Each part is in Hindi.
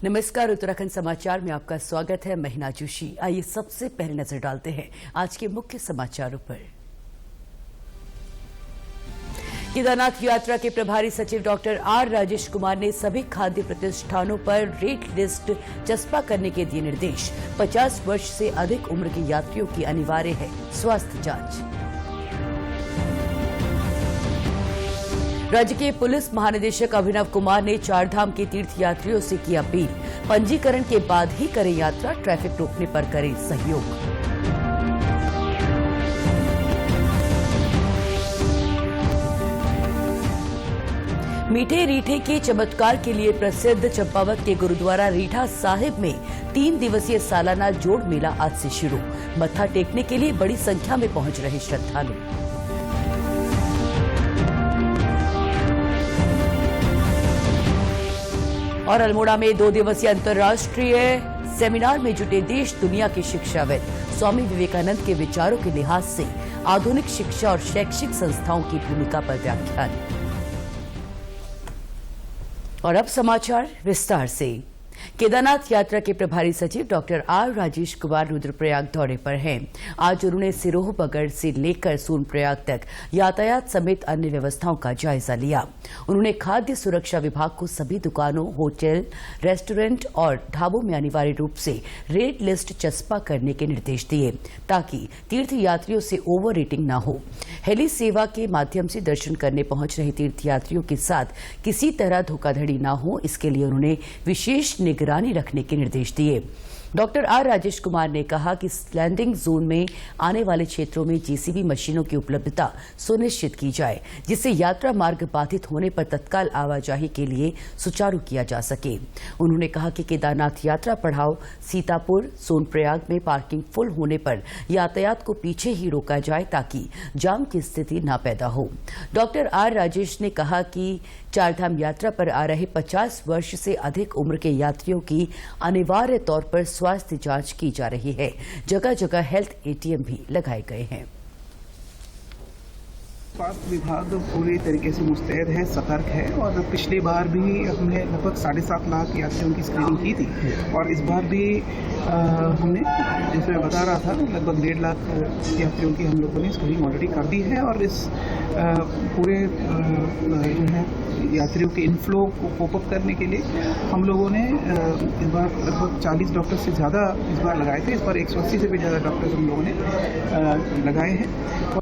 नमस्कार, उत्तराखंड समाचार में आपका स्वागत है। मैं हिना जोशी। आइए सबसे पहले नजर डालते हैं आज के मुख्य समाचारों पर। केदारनाथ यात्रा के प्रभारी सचिव डॉक्टर आर राजेश कुमार ने सभी खाद्य प्रतिष्ठानों पर रेट लिस्ट चस्पा करने के दिए निर्देश। 50 वर्ष से अधिक उम्र के यात्रियों की अनिवार्य है स्वास्थ्य जांच। राज्य के पुलिस महानिदेशक अभिनव कुमार ने चारधाम के तीर्थयात्रियों से की अपील, पंजीकरण के बाद ही करें यात्रा, ट्रैफिक रोकने पर करें सहयोग। मीठे रीठे के चमत्कार के लिए प्रसिद्ध चंपावत के गुरुद्वारा रीठा साहिब में 3 दिवसीय सालाना जोड़ मेला आज से शुरू। मत्था टेकने के लिए बड़ी संख्या में पहुंच रहे श्रद्धालु। और अल्मोड़ा में 2 दिवसीय अंतर्राष्ट्रीय सेमिनार में जुटे देश दुनिया के शिक्षाविद। स्वामी विवेकानंद के विचारों के लिहाज से आधुनिक शिक्षा और शैक्षिक संस्थाओं की भूमिका पर व्याख्यान। और अब समाचार विस्तार से। केदारनाथ यात्रा के प्रभारी सचिव डॉक्टर आर राजेश कुमार रुद्रप्रयाग दौरे पर हैं। आज उन्होंने सिरोह बगड़ से लेकर सोनप्रयाग तक यातायात समेत अन्य व्यवस्थाओं का जायजा लिया। उन्होंने खाद्य सुरक्षा विभाग को सभी दुकानों, होटल, रेस्टोरेंट और ढाबों में अनिवार्य रूप से रेट लिस्ट चस्पा करने के निर्देश दिए ताकि तीर्थयात्रियों से ओवर रेटिंग न हो। हेली सेवा के माध्यम से दर्शन करने पहुंच रहे तीर्थयात्रियों के साथ किसी तरह धोखाधड़ी न हो, इसके लिए उन्होंने विशेष निगरानी रखने के निर्देश दिए। डॉक्टर आर राजेश कुमार ने कहा कि लैंडिंग जोन में आने वाले क्षेत्रों में जेसीबी मशीनों की उपलब्धता सुनिश्चित की जाए, जिससे यात्रा मार्ग बाधित होने पर तत्काल आवाजाही के लिए सुचारू किया जा सके। उन्होंने कहा कि केदारनाथ यात्रा पड़ाव सीतापुर, सोनप्रयाग में पार्किंग फुल होने पर यातायात को पीछे ही रोका जाए ताकि जाम की स्थिति न पैदा हो। डॉक्टर आर राजेश ने कहा कि चारधाम यात्रा पर आ रहे 50 वर्ष से अधिक उम्र के यात्रियों की अनिवार्य तौर पर स्वास्थ्य जांच की जा रही है। जगह जगह हेल्थ एटीएम भी लगाए गए हैं। स्वास्थ्य विभाग पूरी तरीके से मुस्तैद है, सतर्क है और पिछली बार भी हमने लगभग 7.5 लाख यात्रियों की स्क्रीनिंग की थी और इस बार भी हमने, जैसे मैं बता रहा था, लगभग 1.5 लाख यात्रियों की हम लोगों ने स्क्रीनिंग ऑलरेडी कर दी है। और इस पूरे जो है यात्रियों के इनफ्लो को कोप अप करने के लिए हम लोगों ने इस बार लगभग 40 डॉक्टर से ज़्यादा इस बार लगाए थे। इस बार 180 से भी ज़्यादा डॉक्टर्स हम लोगों ने लगाए हैं।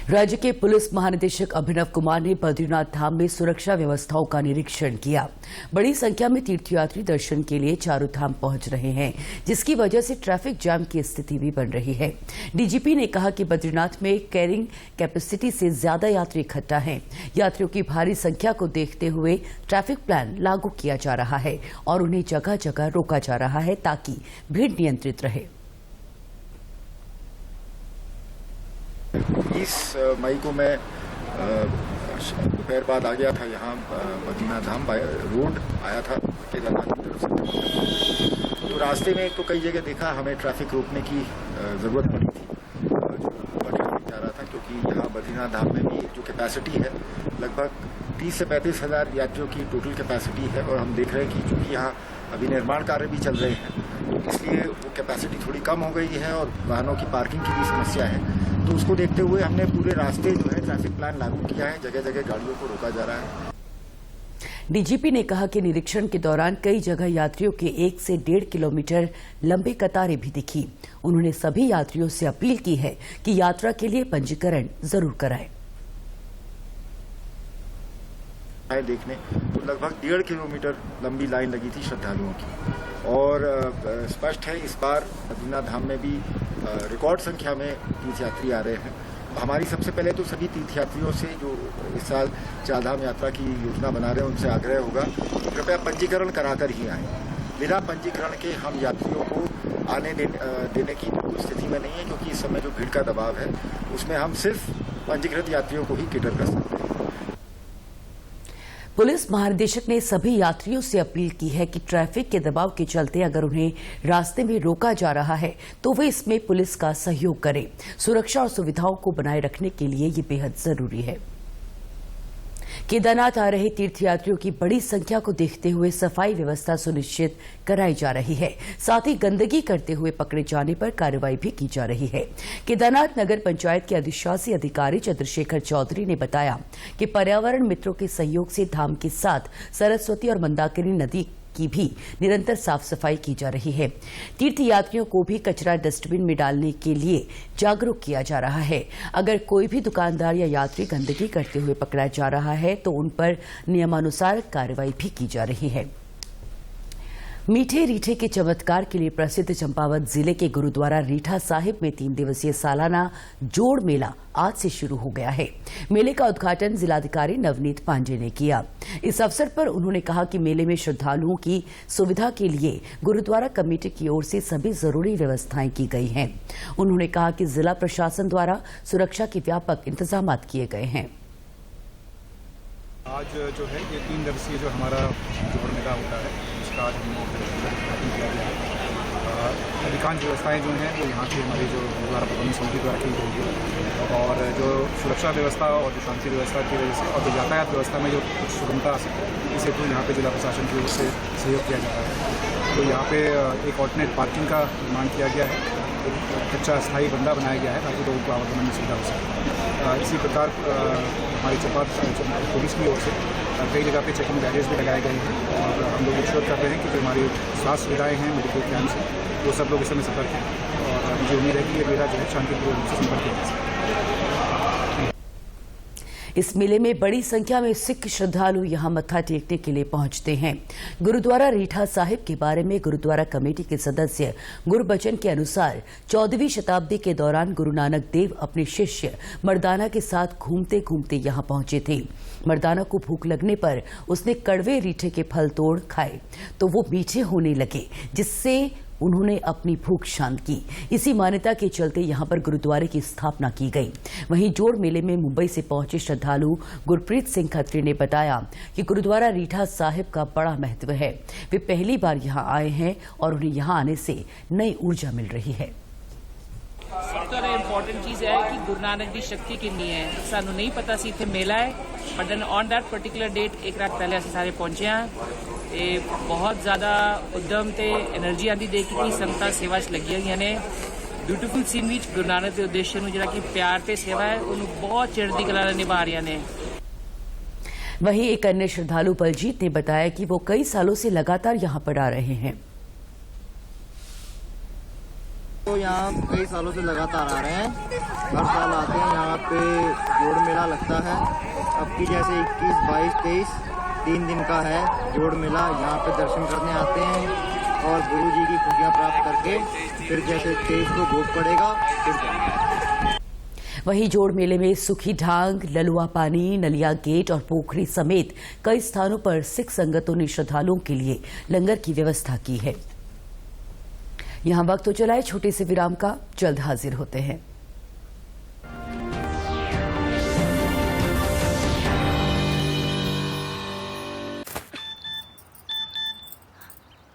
राज्य के पुलिस महानिदेशक अभिनव कुमार ने बद्रीनाथ धाम में सुरक्षा व्यवस्थाओं का निरीक्षण किया। बड़ी संख्या में तीर्थयात्री दर्शन के लिए चारों धाम पहुंच रहे हैं, जिसकी वजह से ट्रैफिक जाम की स्थिति भी बन रही है। डीजीपी ने कहा कि बद्रीनाथ में कैरिंग कैपेसिटी से ज्यादा यात्री इकट्ठा हैं। यात्रियों की भारी संख्या को देखते हुए ट्रैफिक प्लान लागू किया जा रहा है और उन्हें जगह जगह रोका जा रहा है ताकि भीड़ नियंत्रित रहे। 20 मई को मैं दोपहर बाद आ गया था यहाँ बद्रीनाथ धाम बाय रोड आया था केदारनाथ की तरफ से। तो रास्ते में एक तो कई जगह देखा हमें ट्रैफिक रोकने की ज़रूरत पड़ी थी जो बद्रीनाथ जा रहा था, क्योंकि यहाँ बद्रीनाथ धाम में भी जो कैपेसिटी है लगभग 30 से 35 हज़ार यात्रियों की टोटल कैपेसिटी है और हम देख रहे हैं कि चूँकि यहाँ अभी निर्माण कार्य भी चल रहे हैं तो इसलिए वो कैपेसिटी थोड़ी कम हो गई है और वाहनों की पार्किंग की भी समस्या है। तो उसको देखते हुए हमने पूरे रास्ते जो है ट्रैफिक प्लान लागू किया है, जगह जगह गाड़ियों को रोका जा रहा है। डीजीपी ने कहा कि निरीक्षण के दौरान कई जगह यात्रियों के 1 से 1.5 किलोमीटर लंबी कतारें भी दिखी। उन्होंने सभी यात्रियों से अपील की है कि यात्रा के लिए पंजीकरण जरूर कराएं। देखने तो लगभग 1.5 किलोमीटर लंबी लाइन लगी थी श्रद्धालुओं की और स्पष्ट है इस बार बद्रीनाथ धाम में भी रिकॉर्ड संख्या में तीर्थयात्री आ रहे हैं। हमारी सबसे पहले तो सभी तीर्थयात्रियों से जो इस साल चारधाम यात्रा की योजना बना रहे हैं उनसे आग्रह होगा कि कृपया पंजीकरण कराकर ही आएँ। बिना पंजीकरण के हम यात्रियों को आने देने की बिल्कुल स्थिति में नहीं है, क्योंकि इस समय जो भीड़ का दबाव है उसमें हम सिर्फ पंजीकृत यात्रियों को ही कैटर कर सकते हैं। पुलिस महानिदेशक ने सभी यात्रियों से अपील की है कि ट्रैफिक के दबाव के चलते अगर उन्हें रास्ते में रोका जा रहा है तो वे इसमें पुलिस का सहयोग करें। सुरक्षा और सुविधाओं को बनाए रखने के लिए ये बेहद जरूरी है। केदारनाथ आ रहे तीर्थयात्रियों की बड़ी संख्या को देखते हुए सफाई व्यवस्था सुनिश्चित कराई जा रही है। साथ ही गंदगी करते हुए पकड़े जाने पर कार्रवाई भी की जा रही है। केदारनाथ नगर पंचायत के अधिशासी अधिकारी चंद्रशेखर चौधरी ने बताया कि पर्यावरण मित्रों के सहयोग से धाम के साथ सरस्वती और मंदाकिनी नदी की भी निरंतर साफ सफाई की जा रही है। तीर्थयात्रियों को भी कचरा डस्टबिन में डालने के लिए जागरूक किया जा रहा है। अगर कोई भी दुकानदार या यात्री गंदगी करते हुए पकड़ा जा रहा है तो उन पर नियमानुसार कार्रवाई भी की जा रही है। मीठे रीठे के चमत्कार के लिए प्रसिद्ध चंपावत जिले के गुरुद्वारा रीठा साहिब में 3 दिवसीय सालाना जोड़ मेला आज से शुरू हो गया है। मेले का उद्घाटन जिलाधिकारी नवनीत पांडे ने किया। इस अवसर पर उन्होंने कहा कि मेले में श्रद्धालुओं की सुविधा के लिए गुरुद्वारा कमेटी की ओर से सभी जरूरी व्यवस्थाएं की गई हैं। उन्होंने कहा कि जिला प्रशासन द्वारा सुरक्षा के व्यापक इंतजाम किए गए हैं। आज जो है ये 3 दिवसीय जो हमारा जोड़ मेला होता है उसका आज हमने उद्घाटन किया गया है। अधिकांश व्यवस्थाएं जो हैं वो यहाँ की हमारी जो गुरुद्वारा प्रबंधन समिति द्वारा की गई है और जो सुरक्षा व्यवस्था और जो शांति व्यवस्था की वजह से और जो यातायात व्यवस्था में जो कुछ सुगमता आ सके इस हेतु यहाँ पे जिला प्रशासन की ओर से सहयोग किया जा रहा है। तो यहाँ पे एक ऑल्टरनेट पार्किंग का निर्माण किया गया है, एक कच्चा अस्थायी बंदा बनाया गया है ताकि लोगों को आवागमन में सुविधा हो सके। इसी प्रकार हमारी चंपावत पुलिस की ओर से कई जगह पे चेकिंग बैरियर्स भी लगाए गए हैं और हम लोग इंश्योर कर रहे हैं कि जो हमारी स्वास्थ्य सुविधाएं हैं मेडिकल कैंप से वो सब लोग इस समय सतर्क हैं और मुझे उम्मीद है कि ये मेला जो है शांतिपूर्ण रूप से संपन्न किया जा सके। इस मेले में बड़ी संख्या में सिख श्रद्धालु यहां मत्था टेकने के लिए पहुंचते हैं। गुरुद्वारा रीठा साहिब के बारे में गुरुद्वारा कमेटी के सदस्य गुरबचन के अनुसार 14वीं शताब्दी के दौरान गुरु नानक देव अपने शिष्य मर्दाना के साथ घूमते घूमते यहां पहुंचे थे। मर्दाना को भूख लगने पर उसने कड़वे रीठे के फल तोड़ खाए तो वो मीठे होने लगे, जिससे उन्होंने अपनी भूख शांत की। इसी मान्यता के चलते यहां पर गुरुद्वारे की स्थापना की गई। वहीं जोड़ मेले में मुंबई से पहुंचे श्रद्धालु गुरप्रीत सिंह खत्री ने बताया कि गुरुद्वारा रीठा साहिब का बड़ा महत्व है। वे पहली बार यहां आए हैं और उन्हें यहां आने से नई ऊर्जा मिल रही है। ਸਭ ਤੋਂ ਇੰਪੋਰਟੈਂਟ ਚੀਜ਼ ਹੈ ਕਿ ਗੁਰੂ ਨਾਨਕ ਦੀ ਸ਼ਕਤੀ ਕਿੰਨੀ ਹੈ। ਸਾਨੂੰ ਨਹੀਂ ਪਤਾ ਸੀ ਇੱਥੇ ਮੇਲਾ ਹੈ, but on that particular date ਇੱਕ ਰਾਤ ਪਹਿਲੇ ਅਸੀਂ ਸਾਰੇ ਪਹੁੰਚੇ ਹਾਂ ਤੇ ਬਹੁਤ ਜ਼ਿਆਦਾ ਉਦਮ ਤੇ એનર્ਜੀ ਆਂਦੀ ਦੇਖ ਕੇ ਸੰਗਤਾਂ ਸੇਵਾ 'ਚ ਲੱਗੀਆਂ ਹੋਈਆਂ ਨੇ। ਬਿਊਟੀਫੁਲ ਸੀਨ ਵਿੱਚ ਗੁਰੂ ਨਾਨਕ ਦੇ ਉਦੇਸ਼ ਨੂੰ ਜਿਹੜਾ ਕਿ ਪਿਆਰ ਤੇ ਸੇਵਾ ਹੈ ਉਹਨੂੰ ਬਹੁਤ ਚੜ੍ਹਦੀ ਕਲਾ ਨਾਲ ਨਿਭਾ ਰਹੀਆਂ ਨੇ। वहीं एक अन्य श्रद्धालु बलजीत ने बताया कि वो कई सालों से लगातार यहां पर आ रहे हैं। तो यहाँ कई सालों से लगातार आ रहे हैं, हर साल आते हैं। यहाँ पे जोड़ मेला लगता है। अब की जैसे 21, 22, 23 3 दिन का है जोड़ मेला। यहाँ पे दर्शन करने आते हैं और गुरु जी की खुशियाँ प्राप्त करके फिर जैसे 23 को भोग पड़ेगा फिर जाएंगे। वहीं जोड़ मेले में सुखी ढांग, ललुआ पानी, नलिया गेट और पोखरी समेत कई स्थानों पर सिख संगतों ने श्रद्धालुओं के लिए लंगर की व्यवस्था की है। यहां वक्त हो चला है छोटे से विराम का, जल्द हाजिर होते हैं।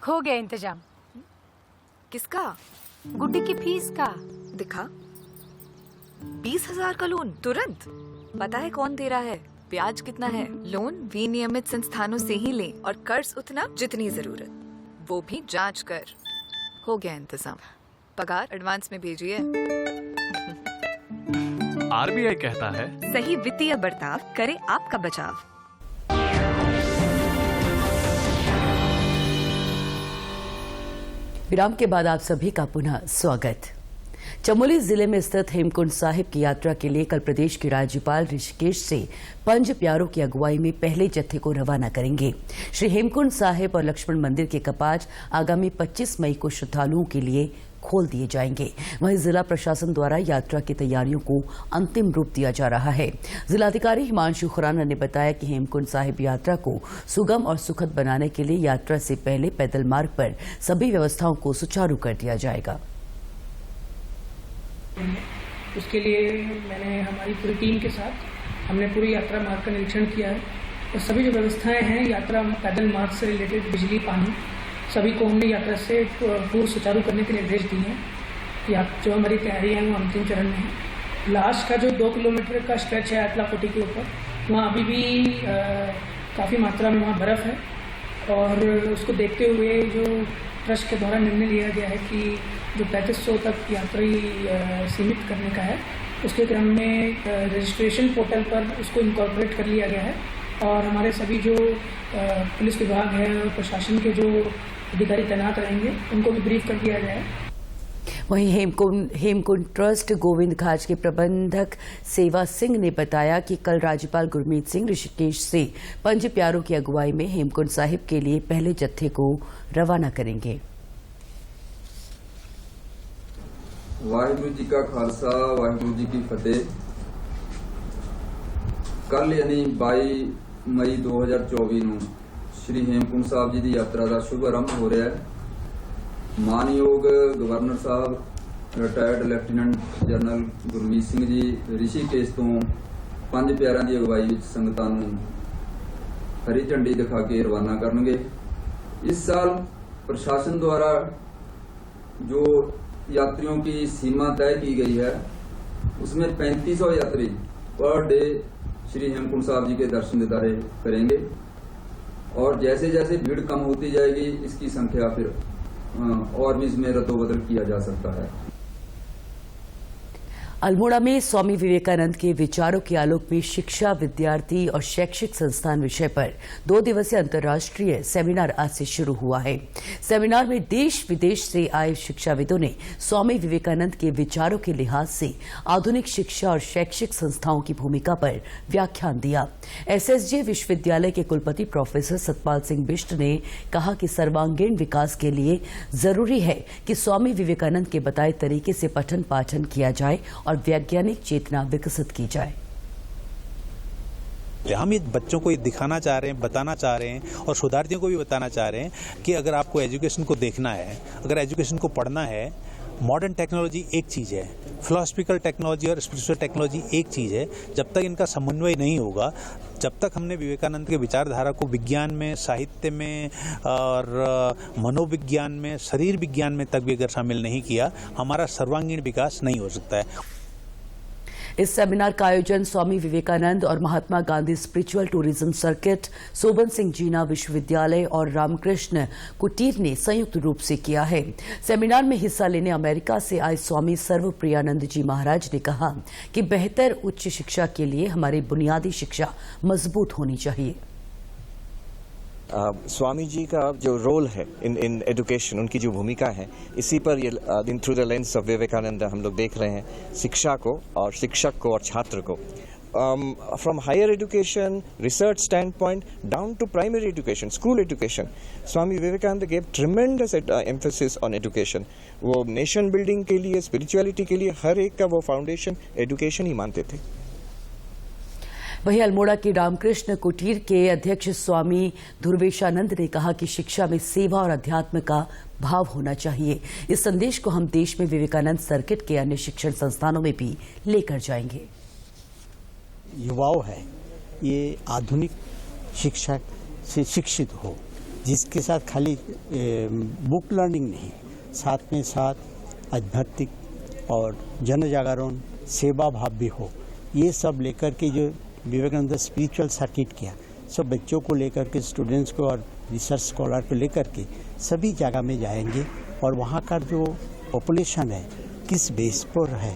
हो गया इंतजाम। किसका? गुड्डी की फीस का। दिखा 20,000 का लोन तुरंत। पता है कौन दे रहा है, ब्याज कितना है? लोन विनियमित संस्थानों से ही लें और कर्ज उतना जितनी जरूरत, वो भी जांच कर। हो गया इंतजाम। पगार एडवांस में भेजिए। आरबीआई कहता है सही वित्तीय बर्ताव करे आपका बचाव। विराम के बाद आप सभी का पुनः स्वागत। चमोली जिले में स्थित हेमकुंड साहिब की यात्रा के लिए कल प्रदेश के राज्यपाल ऋषिकेश से पंज प्यारों की अगुवाई में पहले जत्थे को रवाना करेंगे। श्री हेमकुंड साहिब और लक्ष्मण मंदिर के कपाट आगामी 25 मई को श्रद्धालुओं के लिए खोल दिए जाएंगे। वहीं जिला प्रशासन द्वारा यात्रा की तैयारियों को अंतिम रूप दिया जा रहा है। जिलाधिकारी हिमांशु खुराना ने बताया कि हेमकुंड साहिब यात्रा को सुगम और सुखद बनाने के लिए यात्रा से पहले पैदल मार्ग पर सभी व्यवस्थाओं को सुचारू कर दिया जाएगा। उसके लिए मैंने हमारी पूरी टीम के साथ हमने पूरी यात्रा मार्ग का निरीक्षण किया है और सभी जो व्यवस्थाएं हैं यात्रा पैदल मार्ग से रिलेटेड, बिजली, पानी, सभी को हमने यात्रा से पूर्व सुचारू करने के निर्देश दिए हैं। या जो हमारी तैयारी है वो अंतिम चरण में है। लास्ट का जो 2 किलोमीटर का स्ट्रेच है आटला कोटी के ऊपर, वहाँ अभी भी काफ़ी मात्रा में वहाँ बर्फ़ है और उसको देखते हुए जो ट्रस्ट के द्वारा निर्णय लिया गया है कि जो 3500 तक यात्री सीमित करने का है, उसके क्रम में रजिस्ट्रेशन पोर्टल पर उसको इनकॉर्पोरेट कर लिया गया है और हमारे सभी जो पुलिस विभाग है और प्रशासन के जो अधिकारी तैनात रहेंगे उनको भी ब्रीफ कर दिया गया है। वहीं हेमकुंड ट्रस्ट गोविंद घाट के प्रबंधक सेवा सिंह ने बताया कि कल राज्यपाल गुरमीत सिंह ऋषिकेश से पंज प्यारों की अगुवाई में हेमकुंड साहिब के लिए पहले जत्थे को रवाना करेंगे। वाहिगुरु जी का खालसा वाहिगुरु जी की फतेह। कल यानी 22 मई 2024 ਨੂੰ श्री हेमकुंड साहब जी की यात्रा का शुभ आरंभ हो रहा है। मानयोग गवर्नर साहब retired lieutenant general Gurmeet Singh ji Rishikesh तो पंज प्यारों की अगवाई में संगतां नूं हरी झंडी दिखा के रवाना करनगे। इस साल प्रशासन द्वारा जो यात्रियों की सीमा तय की गई है उसमें 3500 यात्री पर डे श्री हेमकुंड साहब जी के दर्शन दीदारे करेंगे और जैसे जैसे भीड़ कम होती जाएगी इसकी संख्या फिर और भी इसमें रद्दोबदल किया जा सकता है। अल्मोड़ा में स्वामी विवेकानंद के विचारों के आलोक में शिक्षा, विद्यार्थी और शैक्षिक संस्थान विषय पर 2 दिवसीय अंतर्राष्ट्रीय सेमिनार आज से शुरू हुआ है। सेमिनार में देश विदेश से आए शिक्षाविदों ने स्वामी विवेकानंद के विचारों के लिहाज से आधुनिक शिक्षा और शैक्षिक संस्थाओं की भूमिका पर व्याख्यान दिया। एसएसजे विश्वविद्यालय के कुलपति प्रोफेसर सतपाल सिंह बिष्ट ने कहा कि सर्वांगीण विकास के लिए जरूरी है कि स्वामी विवेकानंद के बताए तरीके से पठन पाठन किया जाए और वैज्ञानिक चेतना विकसित की जाए। हम ये बच्चों को ये दिखाना चाह रहे हैं, बताना चाह रहे हैं और शोधार्थियों को भी बताना चाह रहे हैं कि अगर आपको एजुकेशन को देखना है, अगर एजुकेशन को पढ़ना है, मॉडर्न टेक्नोलॉजी एक चीज़ है, फिलॉसफिकल टेक्नोलॉजी और स्पिरिचुअल टेक्नोलॉजी एक चीज़ है। जब तक इनका समन्वय नहीं होगा, जब तक हमने विवेकानंद के विचारधारा को विज्ञान में, साहित्य में और मनोविज्ञान में, शरीर विज्ञान में तक भी अगर शामिल नहीं किया, हमारा सर्वांगीण विकास नहीं हो सकता है। इस सेमिनार का आयोजन स्वामी विवेकानंद और Mahatma Gandhi spiritual tourism circuit, Soban Singh Jeena विश्वविद्यालय और रामकृष्ण कुटीर ने संयुक्त रूप से किया है। सेमिनार में हिस्सा लेने अमेरिका से आए स्वामी सर्वप्रियानंद जी महाराज ने कहा कि बेहतर उच्च शिक्षा के लिए हमारी बुनियादी शिक्षा मजबूत होनी चाहिए। स्वामी जी का जो रोल है इन एजुकेशन, उनकी जो भूमिका है, इसी पर ये through the lens of Vivekananda हम लोग देख रहे हैं शिक्षा को और शिक्षक को और छात्र को। From higher education, research stand point down to primary education, school education, Swami Vivekananda gave tremendous emphasis on education. वो नेशन बिल्डिंग के लिए, स्पिरिचुअलिटी के लिए हर एक का वो फाउंडेशन एजुकेशन ही मानते थे। वहीं अल्मोड़ा के रामकृष्ण कुटीर के अध्यक्ष स्वामी ध्रुवेशानंद ने कहा कि शिक्षा में सेवा और अध्यात्म का भाव होना चाहिए। इस संदेश को हम देश में विवेकानंद सर्किट के अन्य शिक्षण संस्थानों में भी लेकर जाएंगे। युवाओं है ये आधुनिक शिक्षा से शिक्षित हो, जिसके साथ खाली बुक लर्निंग नहीं, साथ में साथ आध्यात्मिक और जन जागरण, सेवा भाव भी हो। ये सब लेकर के जो विवेकानंद स्पिरिचुअल सर्किट किया, सब बच्चों को लेकर के, स्टूडेंट्स को और रिसर्च स्कॉलर को लेकर के सभी जगह में जाएंगे और वहाँ का जो पॉपुलेशन है किस बेस पर है।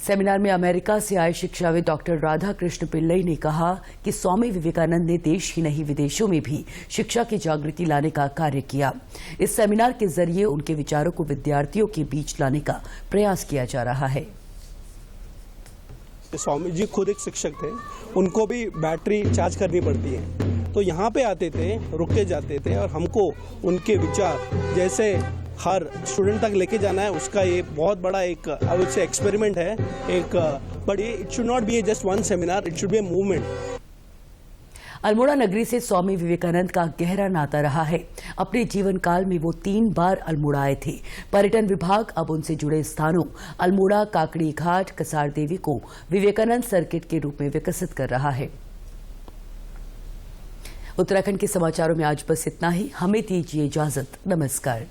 सेमिनार में अमेरिका से आए शिक्षाविद डॉक्टर राधा कृष्ण पिल्लई ने कहा कि स्वामी विवेकानंद ने देश ही नहीं विदेशों में भी शिक्षा की जागृति लाने का कार्य किया। इस सेमिनार के जरिए उनके विचारों को विद्यार्थियों के बीच लाने का प्रयास किया जा रहा है। स्वामी जी खुद एक शिक्षक थे, उनको भी बैटरी चार्ज करनी पड़ती है, तो यहाँ पे आते थे, रुक के जाते थे और हमको उनके विचार जैसे हर स्टूडेंट तक लेके जाना है, उसका ये बहुत बड़ा एक एक्सपेरिमेंट है। एक बड़ी, it should not be just one seminar, it should be a movement. Almora नगरी से स्वामी विवेकानंद का गहरा नाता रहा है। अपने जीवन काल में वो 3 बार अल्मोड़ा आए थे। पर्यटन विभाग अब उनसे जुड़े स्थानों अल्मोड़ा, काकड़ी घाट, कसार देवी को विवेकानंद सर्किट के रूप में विकसित कर रहा है। उत्तराखंड के समाचारों में आज बस इतना ही। हमें दीजिए इजाजत। नमस्कार।